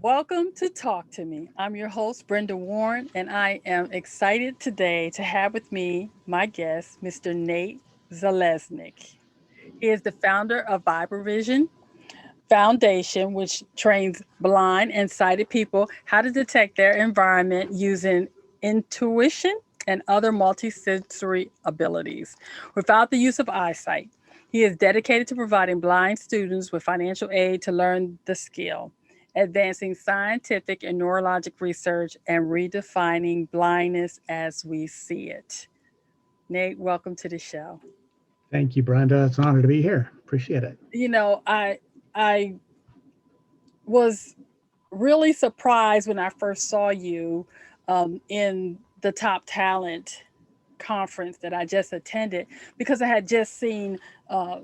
Welcome to Talk to Me. I'm your host, Brenda Warren, and I am excited today to have with me my guest, Mr. Nate Zeleznick. He is the founder of Vibravision Foundation, which trains blind and sighted people how to detect their environment using intuition and other multisensory abilities without the use of eyesight. He is dedicated to providing blind students with financial aid to learn the skill, advancing scientific and neurologic research, and redefining blindness as we see it. Nate, welcome to the show. Thank you, Brenda. It's an honor to be here. Appreciate it. You know, I was really surprised when I first saw you in the Top Talent conference that I just attended because I had just seen uh,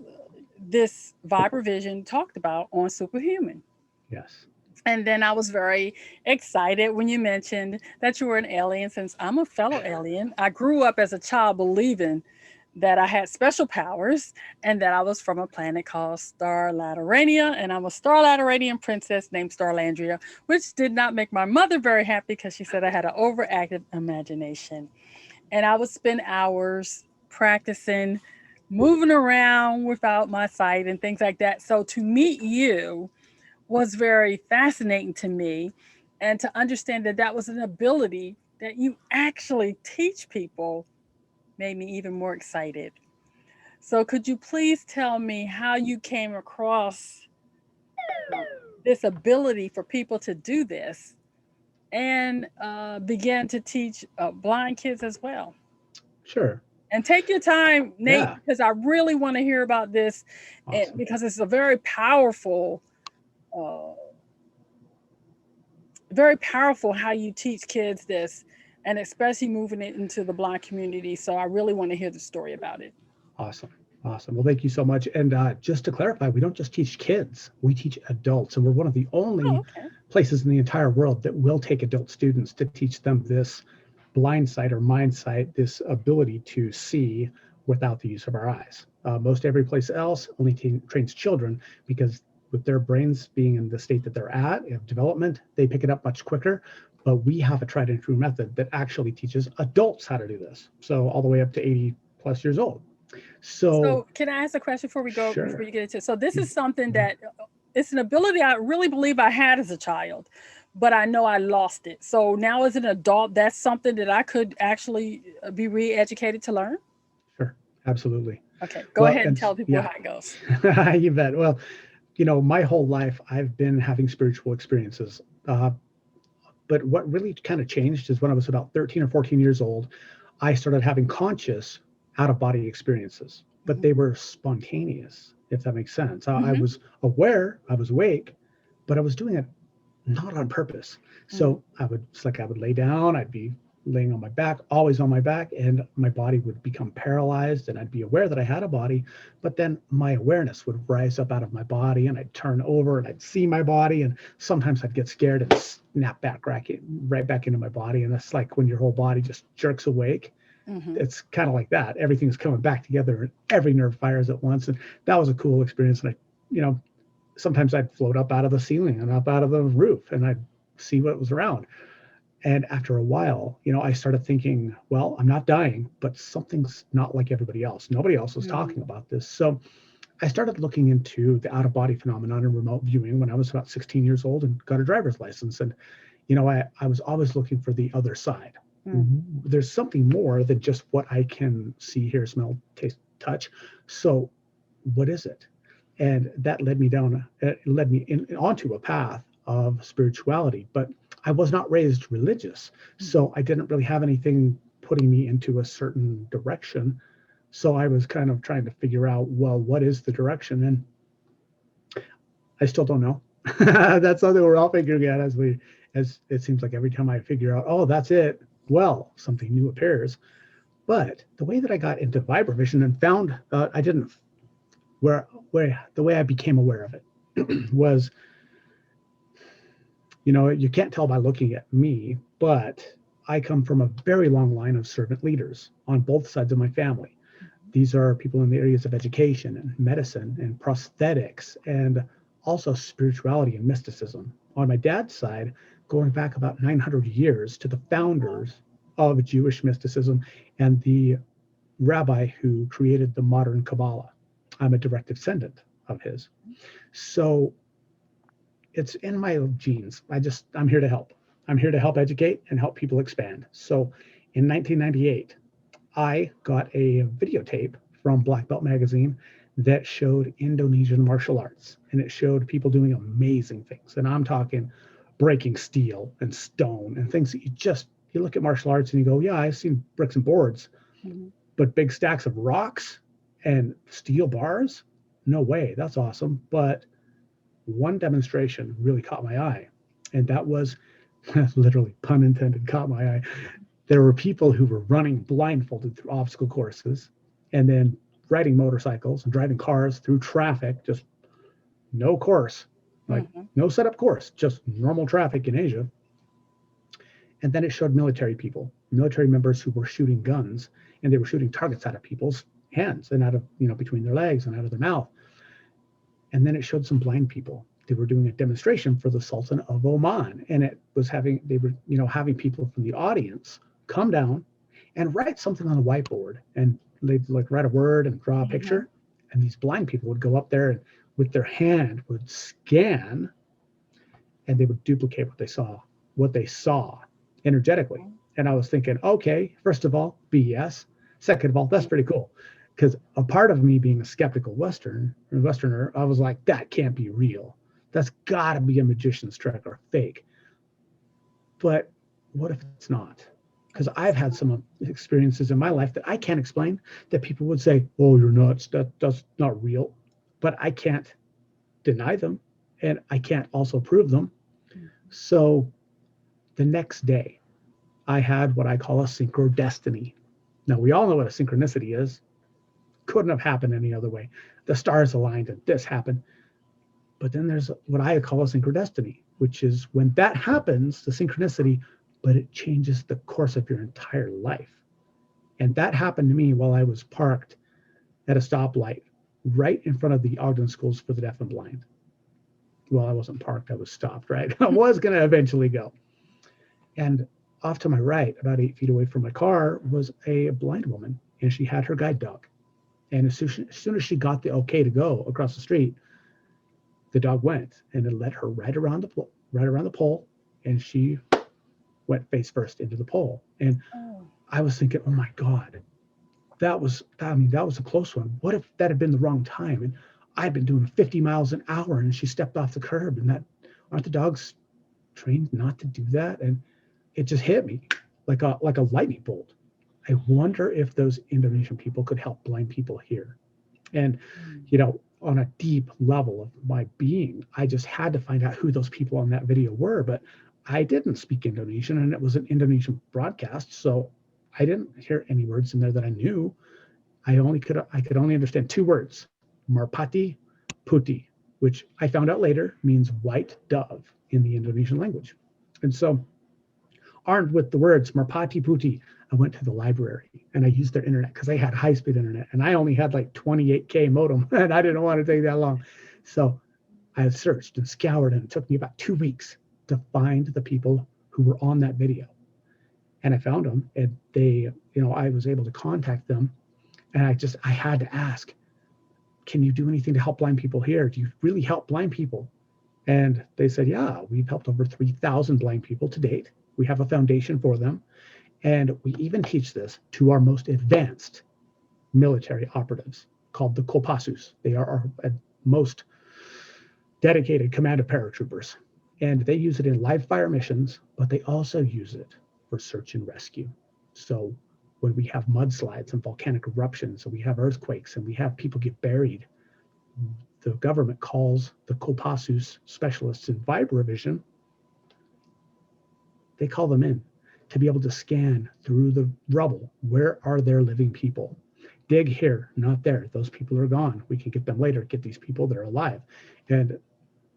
this Vibravision talked about on Superhuman. Yes. And then I was very excited when you mentioned that you were an alien, since I'm a fellow alien. I grew up as a child believing that I had special powers and that I was from a planet called Star Laterania, and I'm a Star Lateranian princess named Starlandria, which did not make my mother very happy because she said I had an overactive imagination. And I would spend hours practicing moving around without my sight and things like that. So to meet you was very fascinating to me, and to understand that that was an ability that you actually teach people made me even more excited. So could you please tell me how you came across this ability for people to do this and began to teach blind kids as well? Sure. And take your time, Nate, Yeah. because I really want to hear about this, Awesome. because it's a uh, very powerful how you teach kids this, and especially moving it into the blind community. So I really want to hear the story about it. Awesome. Awesome. Well, thank you so much. And just to clarify, we don't just teach kids, we teach adults. And we're one of the Oh, only okay. places in the entire world that will take adult students to teach them this blind sight or mind sight, this ability to see without the use of our eyes. Most every place else only trains children because with their brains being in the state that they're at of development, they pick it up much quicker. But we have a tried and true method that actually teaches adults how to do this. So all the way up to 80 plus years old. So So can I ask a question before we go, before sure. you get into it? So this is something that it's an ability I really believe I had as a child, but I know I lost it. So now as an adult, that's something that I could actually be re-educated to learn. Sure. Absolutely. Okay, go Well, ahead and and tell people yeah, how it goes. you bet. Well, my whole life I've been having spiritual experiences. But what really kind of changed is when I was about 13 or 14 years old, I started having conscious out of body experiences, but Hmm. they were spontaneous, if that makes sense. I Hmm. was aware, I was awake, but I was doing it not on purpose. Hmm. So I would lay down, I'd be laying on my back, always on my back, and my body would become paralyzed, and I'd be aware that I had a body, but then my awareness would rise up out of my body, and I'd turn over and I'd see my body, and sometimes I'd get scared and snap back right back into my body, and that's like when your whole body just jerks awake. Hmm. It's kind of like that. Everything's coming back together, and every nerve fires at once, and that was a cool experience. And you know, sometimes I'd float up out of the ceiling and up out of the roof and I'd see what was around. And after a while, I started thinking, well, I'm not dying, but something's not like everybody else. Nobody else was talking Hmm. about this. So I started looking into the out of body phenomenon and remote viewing when I was about 16 years old and got a driver's license. And, I was always looking for the other side. Hmm. There's something more than just what I can see, hear, smell, taste, touch. So what is it? And that led me onto a path of spirituality. But I was not raised religious, Hmm. so I didn't really have anything putting me into a certain direction. So I was kind of trying to figure out, well, what is the direction? And I still don't know. That's something we're all figuring out as it seems like every time I figure out, oh, that's it. Well, something new appears. But the way that I got into Vibravision and found, I didn't where the way I became aware of it was, you can't tell by looking at me, but I come from a very long line of servant leaders on both sides of my family. These are people in the areas of education and medicine and prosthetics and also spirituality and mysticism. On my dad's side, going back about 900 years to the founders of Jewish mysticism and the rabbi who created the modern Kabbalah. I'm a direct descendant of his. So it's in my genes. I'm here to help. I'm here to help educate and help people expand. So in 1998, I got a videotape from Black Belt Magazine that showed Indonesian martial arts, and it showed people doing amazing things. And I'm talking breaking steel and stone and things that you look at martial arts and you go, yeah, I've seen bricks and boards, Mhm. but big stacks of rocks and steel bars, no way. That's awesome. But one demonstration really caught my eye, and that was literally pun intended, caught my eye. There were people who were running blindfolded through obstacle courses and then riding motorcycles and driving cars through traffic, just no course, like Mhm. no setup course, just normal traffic in Asia. And then it showed military people, military members who were shooting guns, and they were shooting targets out of people's hands and out of, between their legs and out of their mouth. And then it showed some blind people. They were doing a demonstration for the Sultan of Oman, and they were, having people from the audience come down and write something on a whiteboard, and they'd like write a word and draw a Mhm. picture. And these blind people would go up there and with their hand would scan, and they would duplicate what they saw energetically. And I was thinking, okay, first of all, BS. Second of all, that's pretty cool. Because a part of me being a skeptical Westerner, I was like, that can't be real. That's got to be a magician's trick or fake. But what if it's not? Because I've had some experiences in my life that I can't explain that people would say, oh, you're nuts. That's not real. But I can't deny them, and I can't also prove them. So the next day, I had what I call a synchro destiny. Now, we all know what a synchronicity is. Couldn't have happened any other way. The stars aligned and this happened. But then there's what I call a synchro destiny, which is when that happens, the synchronicity, but it changes the course of your entire life. And that happened to me while I was parked at a stoplight right in front of the Ogden Schools for the Deaf and Blind. Well, I wasn't parked, I was stopped, right? I was going to eventually go. And off to my right, about 8 feet away from my car, was a blind woman, and she had her guide dog. And as soon as she got the okay to go across the street, the dog went, and it led her right around the pole, and she went face first into the pole. And Oh. I was thinking, oh my God, that was a close one. What if that had been the wrong time? And I'd been doing 50 miles an hour, and she stepped off the curb, and that aren't the dogs trained not to do that? And it just hit me like a lightning bolt. I wonder if those Indonesian people could help blind people here. And on a deep level of my being, I just had to find out who those people on that video were. But I didn't speak Indonesian, and it was an Indonesian broadcast, so I didn't hear any words in there that I knew. I could only understand two words: Marpati Putih, which I found out later means white dove in the Indonesian language. And so, armed with the words Marpati Putih, I went to the library and I used their internet because they had high speed internet, and I only had like 28K modem and I didn't want to take that long. So I searched and scoured, and it took me about 2 weeks to find the people who were on that video. And I found them, and I was able to contact them. And I had to ask, can you do anything to help blind people here? Do you really help blind people? And they said, yeah, we've helped over 3,000 blind people to date. We have a foundation for them. And we even teach this to our most advanced military operatives called the Kopassus. They are our most dedicated command of paratroopers. And they use it in live fire missions, but they also use it for search and rescue. So when we have mudslides and volcanic eruptions, and we have earthquakes, and we have people get buried, the government calls the Kopassus specialists in Vibravision. They call them in to be able to scan through the rubble. Where are there living people? Dig here, not there. Those people are gone. We can get them later, get these people that are alive. And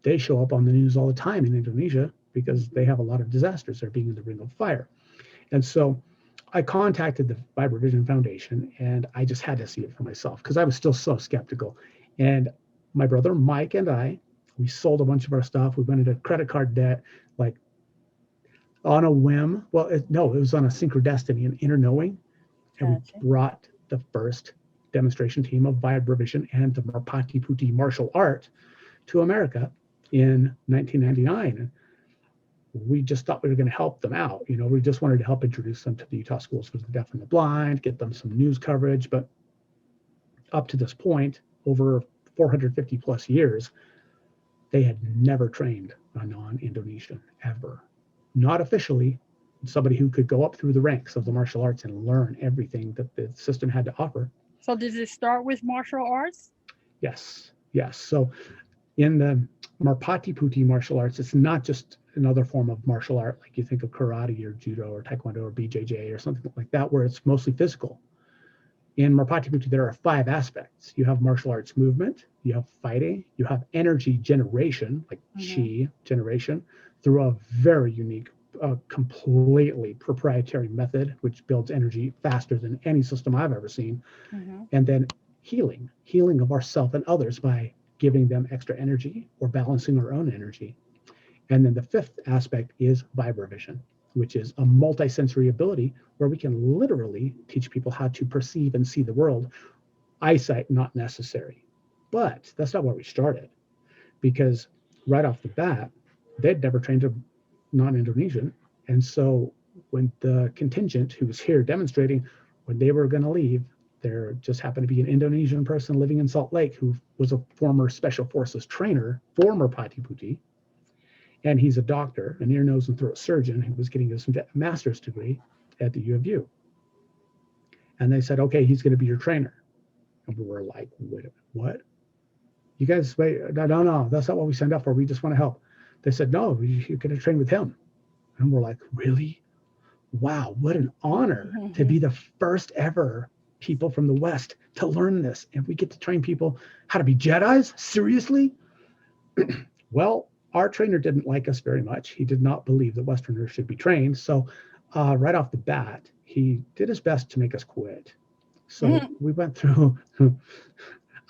they show up on the news all the time in Indonesia because they have a lot of disasters. They're being in the ring of fire. And so I contacted the Vibravision Foundation, and I just had to see it for myself because I was still so skeptical. And my brother Mike and I We sold a bunch of our stuff. We went into credit card debt, like on a whim. Well, no, it was on a synchrodestiny, an inner knowing. And we Gotcha. brought the first demonstration team of Vibravision and the Marpati Putti martial art to America in 1999. We just thought we were going to help them out. We just wanted to help introduce them to the Utah schools for the deaf and the blind, get them some news coverage. But up to this point, over 450 plus years, they had never trained a non-Indonesian ever. Not officially, somebody who could go up through the ranks of the martial arts and learn everything that the system had to offer. So did it start with martial arts? Yes, yes. So in the Marpati Putti martial arts, it's not just another form of martial art like you think of karate or judo or taekwondo or BJJ or something like that, where it's mostly physical. In Marpati Putti, there are 5 aspects. You have martial arts movement, you have fighting, you have energy generation, like chi generation, through a very unique, completely proprietary method, which builds energy faster than any system I've ever seen. And then healing of ourself and others by giving them extra energy or balancing our own energy. And then the 5th aspect is Vibravision, which is a multisensory ability where we can literally teach people how to perceive and see the world. Eyesight not necessary. But that's not where we started, because right off the bat, they'd never trained a non-Indonesian. And so when the contingent who was here demonstrating, when they were going to leave, there just happened to be an Indonesian person living in Salt Lake who was a former Special Forces trainer, former Pati Putti, and he's a doctor, an ear, nose, and throat surgeon who was getting his master's degree at the U of U. And they said, okay, he's going to be your trainer. And we were like, wait a minute, what? You guys, wait, no, that's not what we signed up for. We just want to help. They said, no, you're going to train with him. And we're like, really? Wow, what an honor to be the first ever people from the West to learn this. And we get to train people how to be Jedis? Seriously? Well, our trainer didn't like us very much. He did not believe that Westerners should be trained. So right off the bat, he did his best to make us quit. So we went through,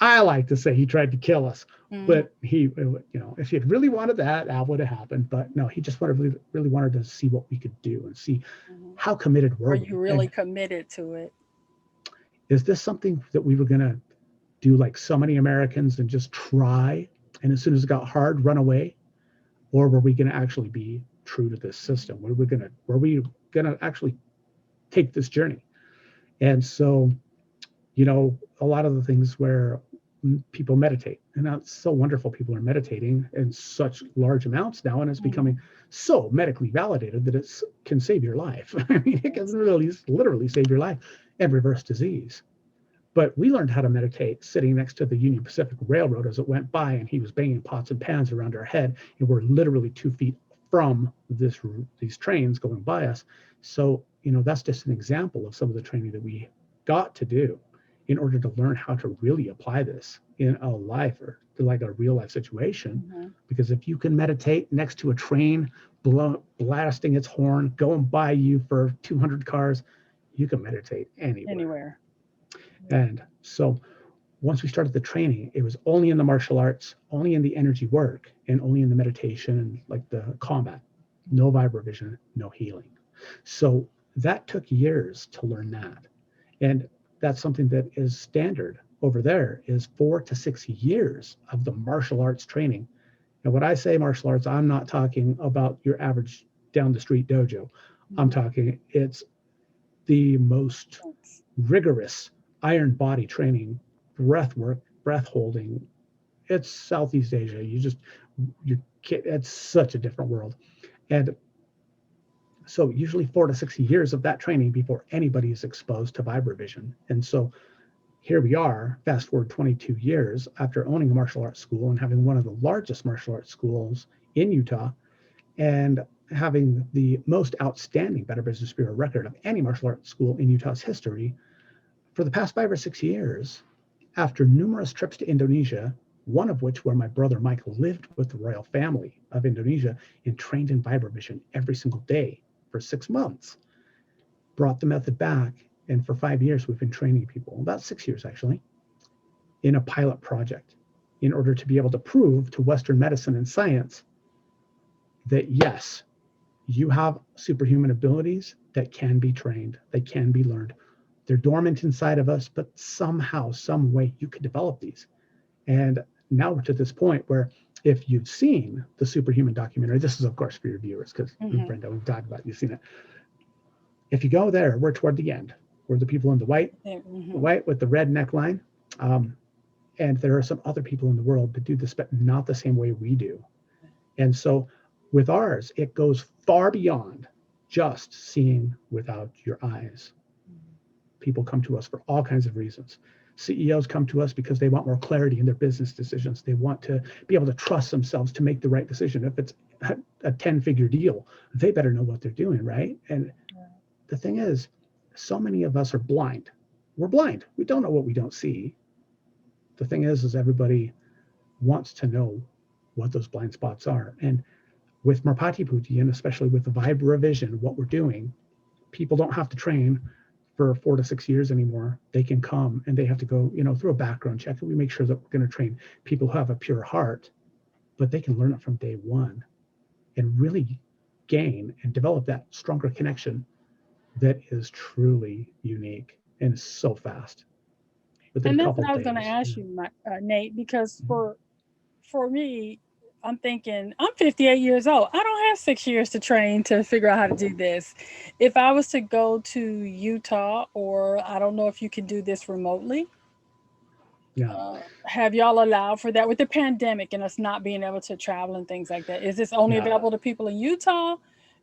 I like to say he tried to kill us, but he, if he had really wanted that would have happened. But no, he just really wanted to see what we could do and see how committed were Were we. you really And committed to it? is this something that we were going to do like so many Americans and just try, and as soon as it got hard, run away? Or were we going to actually be true to this system? Were we going to actually take this journey? And so, a lot of the things where people meditate, and that's so wonderful. People are meditating in such large amounts now, and it's becoming so medically validated that it can save your life. I mean, it can literally save your life and reverse disease. But we learned how to meditate sitting next to the Union Pacific Railroad as it went by, and he was banging pots and pans around our head, and we're literally 2 feet from these trains going by us. So, that's just an example of some of the training that we got to do in order to learn how to really apply this in a life or like a real life situation. Because if you can meditate next to a train blasting its horn, going by you for 200 cars, you can meditate anywhere. And so once we started the training, it was only in the martial arts, only in the energy work, and only in the meditation and like the combat. No Vibravision, no healing. So that took years to learn that. And that's something that is standard over there, is 4 to 6 years of the martial arts training. And when I say martial arts, I'm not talking about your average down the street dojo. I'm talking, it's the most rigorous iron body training, breath work, breath holding. It's Southeast Asia. It's such a different world. And so usually 4 to 6 years of that training before anybody is exposed to Vibravision. And so here we are, fast forward 22 years after owning a martial arts school and having one of the largest martial arts schools in Utah, and having the most outstanding Better Business Bureau record of any martial arts school in Utah's history. For the past 5 or 6 years, after numerous trips to Indonesia, one of which where my brother Michael lived with the royal family of Indonesia and trained in Vibravision every single day for 6 months, brought the method back. And for 5 years, we've been training people, about 6 years actually, in a pilot project. in order to be able to prove to Western medicine and science that yes, you have superhuman abilities that can be trained, they can be learned. They're dormant inside of us, but somehow, some way you could develop these. And now we're to this point where if you've seen the Superhuman documentary, this is of course for your viewers because Mm-hmm. Brenda, we've talked about, you've seen it. If you go there, we're toward the end. We're the people in the Mm-hmm. white with the red neckline. Um, and there are some other people in the world that do this, but not the same way we do. And so with ours, it goes far beyond just seeing without your eyes. People come to us for all kinds of reasons. CEOs come to us because they want more clarity in their business decisions. They want to be able to trust themselves to make the right decision. If it's a 10-figure deal, they better know what they're doing, right? And the thing is, so many of us are blind. We're blind. We don't know what we don't see. The thing is everybody wants to know what those blind spots are. And with Merpati Putti, and especially with the Vibravision, what we're doing, people don't have to train for 4 to 6 years anymore. They can come and they have to go, through a background check. And we make sure that we're going to train people who have a pure heart, but they can learn it from day one and really gain and develop that stronger connection that is truly unique and so fast within a And that's couple what of I was going to days. ask you, Nate, because for me, I'm thinking I'm 58 years old. I don't have 6 years to train to figure out how to do this. If I was to go to Utah, or I don't know if you can do this remotely, Yeah, have y'all allowed for that with the pandemic and us not being able to travel and things like that? Is this only yeah, available to people in Utah?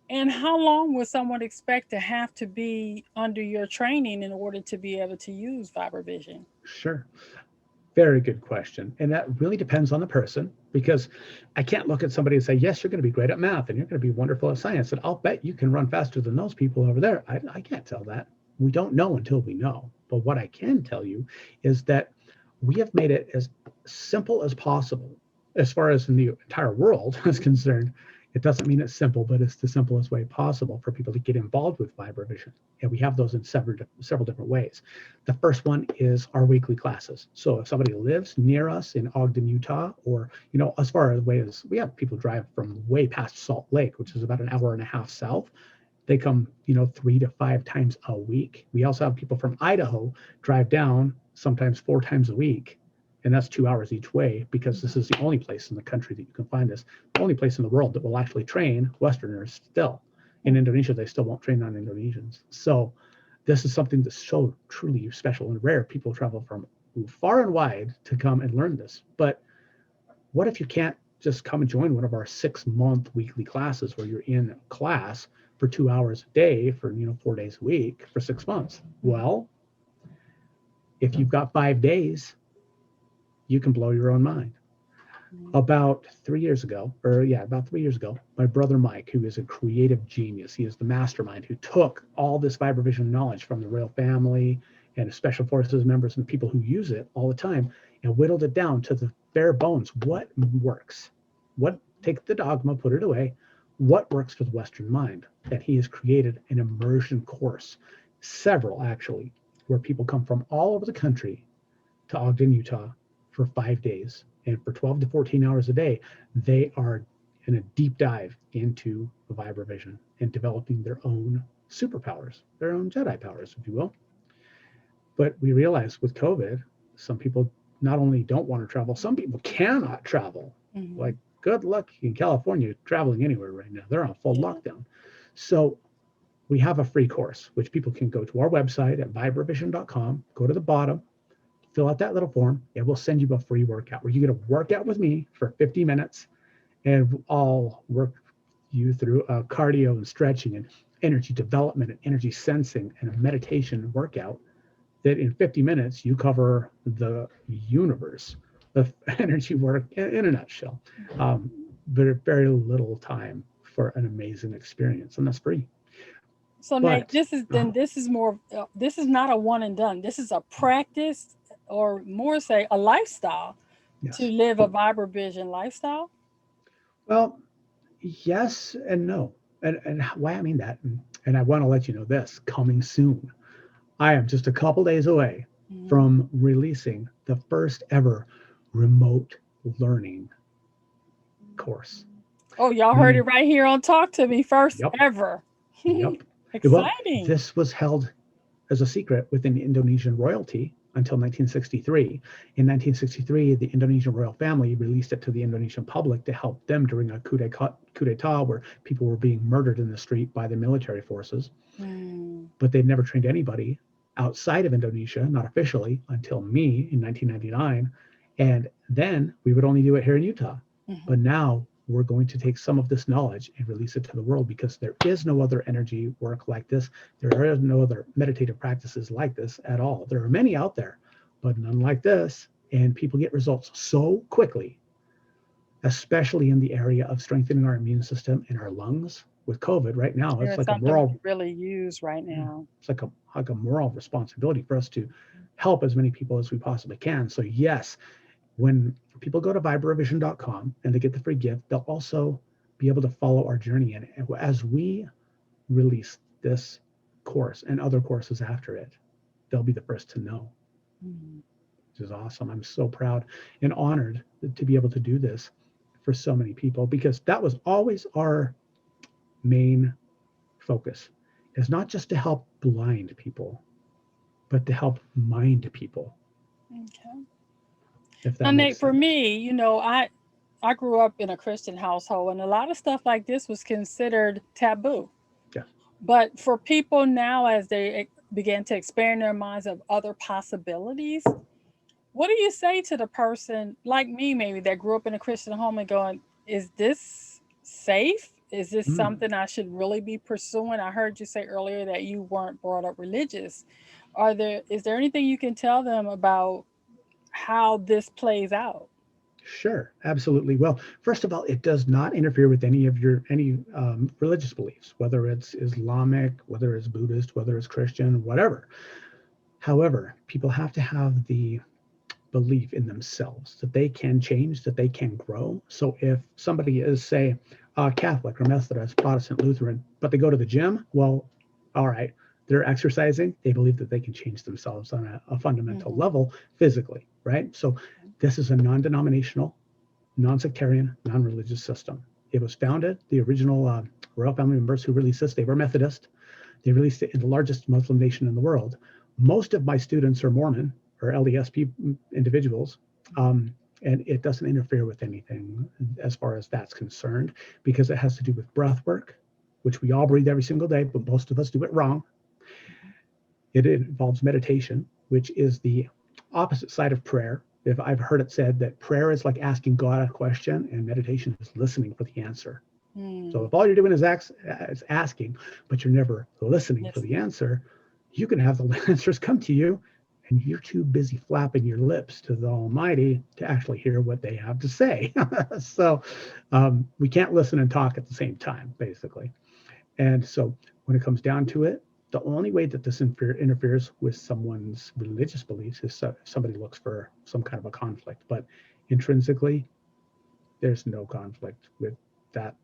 And how long would someone expect to have to be under your training in order to be able to use Vibravision? sure. Very good question. And that really depends on the person because I can't look at somebody and say, yes, you're going to be great at math and you're going to be wonderful at science. And I'll bet you can run faster than those people over there. I can't tell that. We don't know until we know. But what I can tell you is that we have made it as simple as possible as far as in the entire world is concerned. It doesn't mean it's simple, but it's the simplest way possible for people to get involved with Vibravision. And we have those in several different ways. The first one is our weekly classes. So if somebody lives near us in Ogden, Utah, or as far away as we have people drive from way past Salt Lake, which is about an hour and a half south. They come, 3 to 5 times a week. We also have people from Idaho drive down sometimes 4 times a week. And that's 2 hours each way because this is the only place in the country that you can find this, the only place in the world that will actually train Westerners still. In Indonesia, they still won't train non-Indonesians. So this is something that's so truly special and rare. People travel from far and wide to come and learn this. But what if you can't just come and join one of our 6-month weekly classes where you're in class for 2 hours a day for 4 days a week for 6 months? Well, if you've got 5 days, you can blow your own mind. About 3 years ago, my brother Mike, who is a creative genius, he is the mastermind who took all this Vibravision knowledge from the royal family and special forces members and the people who use it all the time and whittled it down to the bare bones. What works? Take the dogma, put it away. What works for the Western mind? And he has created an immersion course, several actually, where people come from all over the country to Ogden, Utah for 5 days. And for 12 to 14 hours a day, they are in a deep dive into the Vibravision and developing their own superpowers, their own Jedi powers, if you will. But we realize with COVID, some people not only don't want to travel, some people cannot travel. Mm-hmm. Like, good luck in California traveling anywhere right now. They're on full Yeah. lockdown. So we have a free course, which people can go to our website at vibravision.com, go to the bottom, fill out that little form, and we'll send you a free workout where you get a workout with me for 50 minutes, and I'll work you through a cardio and stretching and energy development and energy sensing and a meditation workout that in 50 minutes you cover the universe of energy work in a nutshell, but at very little time for an amazing experience, and that's free. So Nate, But this is more. This is not a one and done. This is a practice, or more say a lifestyle, to yes, live a Vibravision lifestyle. well, yes and no. And why I mean that, and I want to let you know this coming soon. I am just a couple days away Mm-hmm. from releasing the first ever remote learning course. Oh, y'all heard it Meaning, right here on Talk to Me first yep, ever. yep. Well, Exciting. this was held as a secret within Indonesian royalty until 1963. In 1963, the Indonesian royal family released it to the Indonesian public to help them during a coup d'etat where people were being murdered in the street by the military forces. Mm, But they'd never trained anybody outside of Indonesia, not officially, until me in 1999. And then we would only do it here in Utah. mhm. But now we're going to take some of this knowledge and release it to the world because there is no other energy work like this. There are no other meditative practices like this at all. There are many out there, but none like this. And people get results so quickly, especially in the area of strengthening our immune system and our lungs. With COVID right now, Yeah, it's it's like a something we moral could really use right yeah, now. it's like a moral responsibility for us to help as many people as we possibly can. So yes, when people go to vibravision.com and they get the free gift, they'll also be able to follow our journey. And as we release this course and other courses after it, they'll be the first to know, Mhm. which is awesome. I'm so proud and honored to be able to do this for so many people because that was always our main focus, is not just to help blind people, but to help mind people, Okay. if Now, that makes Nate, for sense. me, I grew up in a Christian household, and a lot of stuff like this was considered taboo. Yeah. But for people now, as they begin to expand their minds of other possibilities, what do you say to the person like me, maybe that grew up in a Christian home and going, is this safe? Is this Mm, something I should really be pursuing? I heard you say earlier that you weren't brought up religious. Is there anything you can tell them about how this plays out? sure, absolutely. Well, first of all, it does not interfere with any religious beliefs, whether it's Islamic, whether it's Buddhist, whether it's Christian, whatever. However, people have to have the belief in themselves that they can change, that they can grow. So if somebody is, say, Catholic or Methodist, Protestant, Lutheran, but they go to the gym, well, all right, they're exercising. They believe that they can change themselves on a fundamental Hmm. level physically, right? So this is a non-denominational, non-sectarian, non-religious system. It was founded, the original royal family members who released this, they were Methodist. They released it in the largest Muslim nation in the world. Most of my students are Mormon or LDS individuals, and it doesn't interfere with anything as far as that's concerned because it has to do with breath work, which we all breathe every single day, but most of us do it wrong. It involves meditation, which is the opposite side of prayer. If I've heard it said that prayer is like asking God a question and meditation is listening for the answer. So Hmm. if all you're doing is asking, but you're never listening for Yes. the answer, you can have the answers come to you, and you're too busy flapping your lips to the Almighty to actually hear what they have to say. So we can't listen and talk at the same time, basically. And so when it comes down to it, the only way that this interferes with someone's religious beliefs is if somebody looks for some kind of a conflict. But intrinsically, there's no conflict with that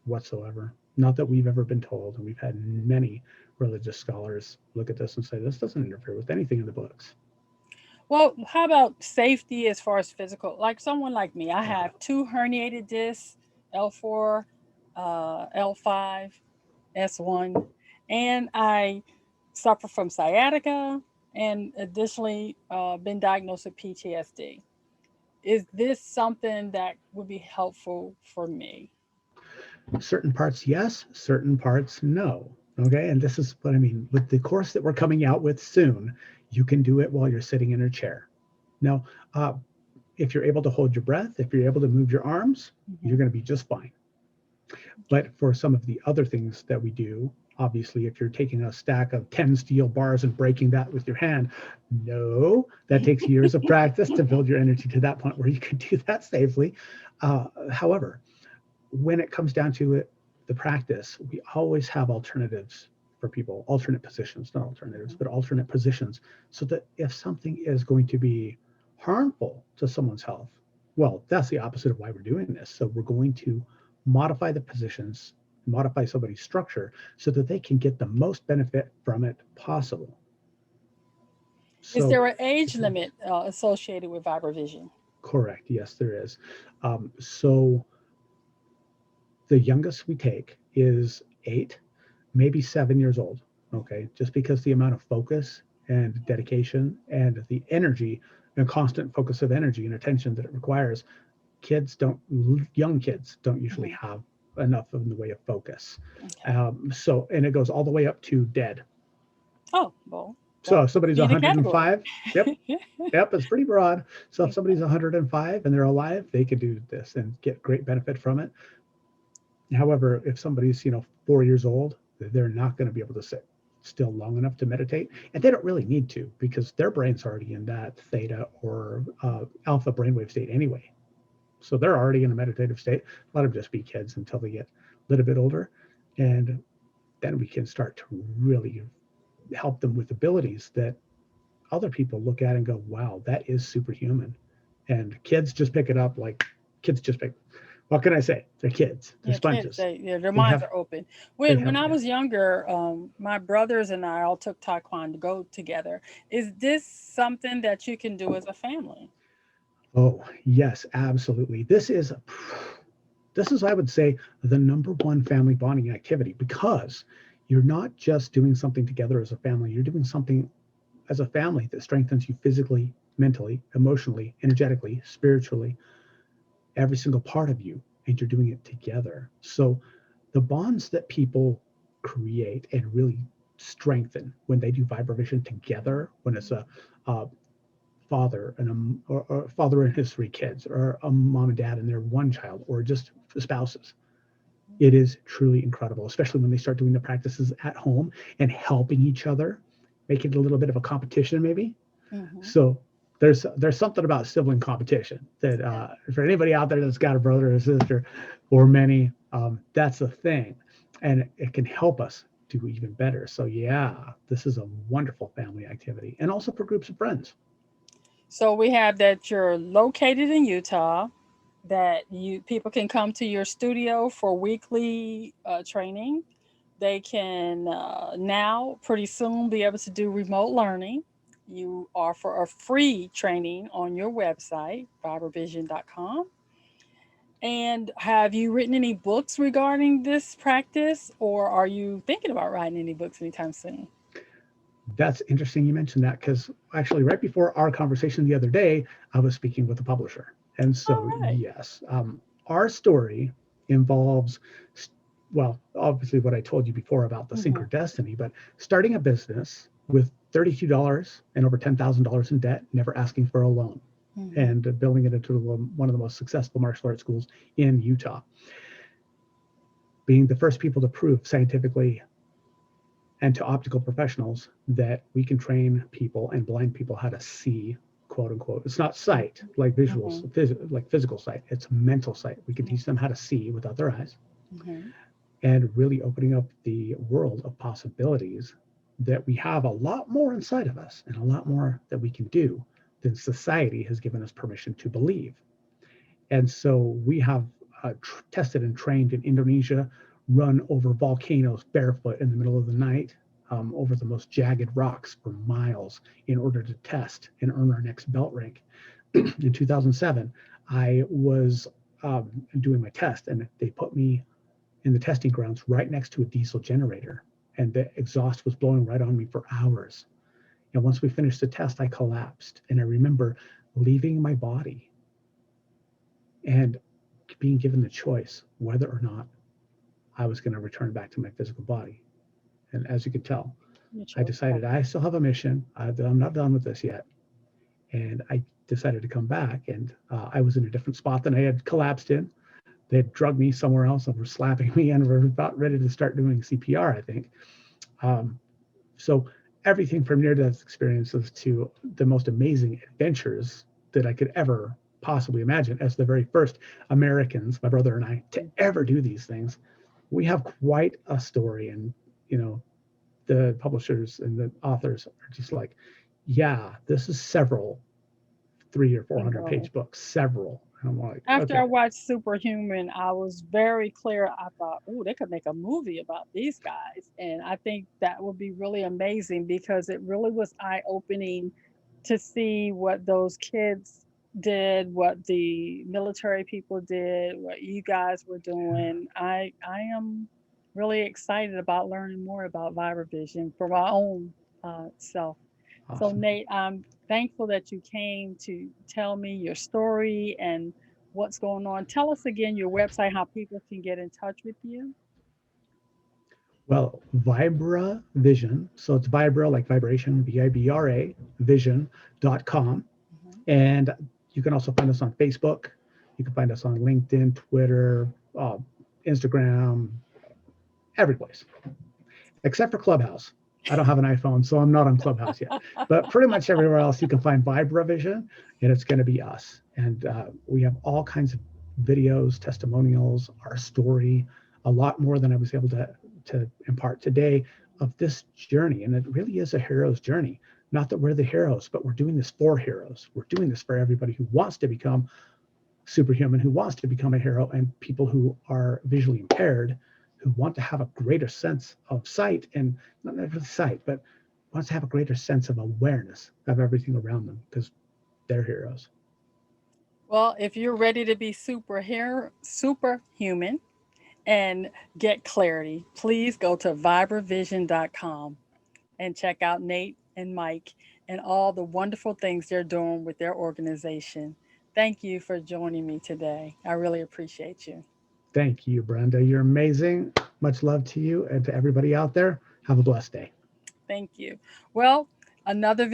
whatsoever. Not that we've ever been told. And we've had many religious scholars look at this and say, this doesn't interfere with anything in the books. Well, how about safety as far as physical? Like someone like me, I Yeah. have two herniated discs, L4, L5, S1, and I suffer from sciatica and additionally been diagnosed with PTSD. Is this something that would be helpful for me? Certain parts, yes. Certain parts, no. Okay. And this is what I mean with the course that we're coming out with soon. You can do it while you're sitting in a chair. Now, uh, if you're able to hold your breath, if you're able to move your arms, you're Hmm. going to be just fine. But for some of the other things that we do, obviously, if you're taking a stack of 10 steel bars and breaking that with your hand, no, that takes years of practice to build your energy to that point where you can do that safely. However, when it comes down to it, the practice, we always have alternatives for people, alternate positions, not alternatives, but alternate positions, so that if something is going to be harmful to someone's health, well, that's the opposite of why we're doing this. So we're going to modify the positions, modify somebody's structure so that they can get the most benefit from it possible. Is So there an age limit associated with Vibravision? Correct. Yes, there is. So the youngest we take is 8, maybe 7 years old. Okay, just because the amount of focus and dedication and the energy and constant focus of energy and attention that it requires, kids don't, young kids don't usually Hmm. have enough in the way of focus. Okay. So, and it goes all the way up to dead. Oh, well, So that if somebody's be the category. 105, yep, yep, it's pretty broad. So if Okay. somebody's 105 and they're alive, they could do this and get great benefit from it. However, if somebody's 4 years old, they're not going to be able to sit still long enough to meditate, and they don't really need to because their brain's already in that theta or alpha brainwave state anyway. So they're already in a meditative state. Let them just be kids until they get a little bit older, and then we can start to really help them with abilities that other people look at and go, "Wow, that is superhuman." And kids just pick it up like kids just pick. What can I say? They're kids. They're Yeah, kids, sponges. their They minds have are open. they When have I yeah. was younger, my brothers and I all took Taekwondo together. Is this something that you can do as a family? Oh, yes, absolutely. This is I would say the number one family bonding activity because you're not just doing something together as a family, you're doing something as a family that strengthens you physically, mentally, emotionally, energetically, spiritually, every single part of you, and you're doing it together. So the bonds that people create and really strengthen when they do Vibravision together, when it's a father and or father and his 3 kids, or a mom and dad and their one child, or just spouses. It is truly incredible, especially when they start doing the practices at home and helping each other, make it a little bit of a competition, maybe. Mm-hmm. So there's something about sibling competition that Yeah. for anybody out there that's got a brother or a sister or many, that's a thing, and it can help us do even better. So yeah, this is a wonderful family activity, and also for groups of friends. So we have that you're located in Utah, that you people can come to your studio for weekly training. They can now pretty soon be able to do remote learning. You offer a free training on your website, vibravision.com. And have you written any books regarding this practice, or are you thinking about writing any books anytime soon? That's interesting you mentioned that because actually, right before our conversation the other day, I was speaking with a publisher. And All so, right. yes, our story involves, well, obviously, what I told you before about the Mm-hmm. synchrodestiny, but starting a business with $32 and over $10,000 in debt, never asking for a loan, Mm-hmm. and building it into one of the most successful martial arts schools in Utah, being the first people to prove scientifically and to optical professionals that we can train people and blind people how to see, quote unquote. It's not sight like Mm-hmm. visuals, like physical sight. It's mental sight. We can teach them how to see without their eyes, Mm-hmm. and really opening up the world of possibilities that we have a lot more inside of us and a lot more that we can do than society has given us permission to believe. And so we have tested and trained in Indonesia, run over volcanoes barefoot in the middle of the night, over the most jagged rocks for miles in order to test and earn our next belt rank. In 2007, I was doing my test, and they put me in the testing grounds right next to a diesel generator, and the exhaust was blowing right on me for hours. And once we finished the test, I collapsed, and I remember leaving my body and being given the choice whether or not I was going to return back to my physical body. And as you can tell, You I chose decided I still have a mission. I'm not done with this yet. And I decided to come back. And I was in a different spot than I had collapsed in. They had drugged me somewhere else and were slapping me and were about ready to start doing CPR, I think. Um, so everything from near death experiences to the most amazing adventures that I could ever possibly imagine as the very first Americans, my brother and I, to ever do these things. We have quite a story, and you know, the publishers and the authors are just like, yeah, this is several 300 or 400 to. page books, several. And I'm like, After I okay, watched Superhuman, I was very clear. I thought, oh, they could make a movie about these guys. And I think that would be really amazing because it really was eye opening to see what those kids did, what the military people did, what you guys were doing. I am really excited about learning more about Vibravision for my own self. So Awesome. Nate, I'm thankful that you came to tell me your story and what's going on. Tell us again your website, how people can get in touch with you. Well, Vibra Vision, so it's Vibra like vibration, Vibra vision.com. Mhm. And you can also find us on Facebook. You can find us on LinkedIn, Twitter, uh, Instagram, every place except for Clubhouse. I don't have an iPhone, so I'm not on Clubhouse yet. But pretty much everywhere else, you can find Vibravision, and it's going to be us. And we have all kinds of videos, testimonials, our story, a lot more than I was able to impart today of this journey. And it really is a hero's journey. Not that we're the heroes, but we're doing this for heroes. We're doing this for everybody who wants to become superhuman, who wants to become a hero, and people who are visually impaired, who want to have a greater sense of sight, and not necessarily sight, but wants to have a greater sense of awareness of everything around them because they're heroes. Well, if you're ready to be superhuman and get clarity, please go to vibravision.com and check out Nate and Mike and all the wonderful things they're doing with their organization. Thank you for joining me today. I really appreciate you. Thank you, Brenda. You're amazing. Much love to you and to everybody out there. Have a blessed day. Thank you. Well, another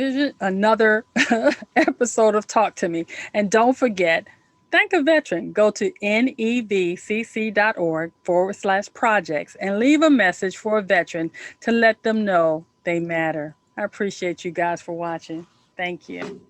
episode of Talk to Me. And don't forget, thank a veteran. Go to nevcc.org/projects and leave a message for a veteran to let them know they matter. I appreciate you guys for watching. Thank you.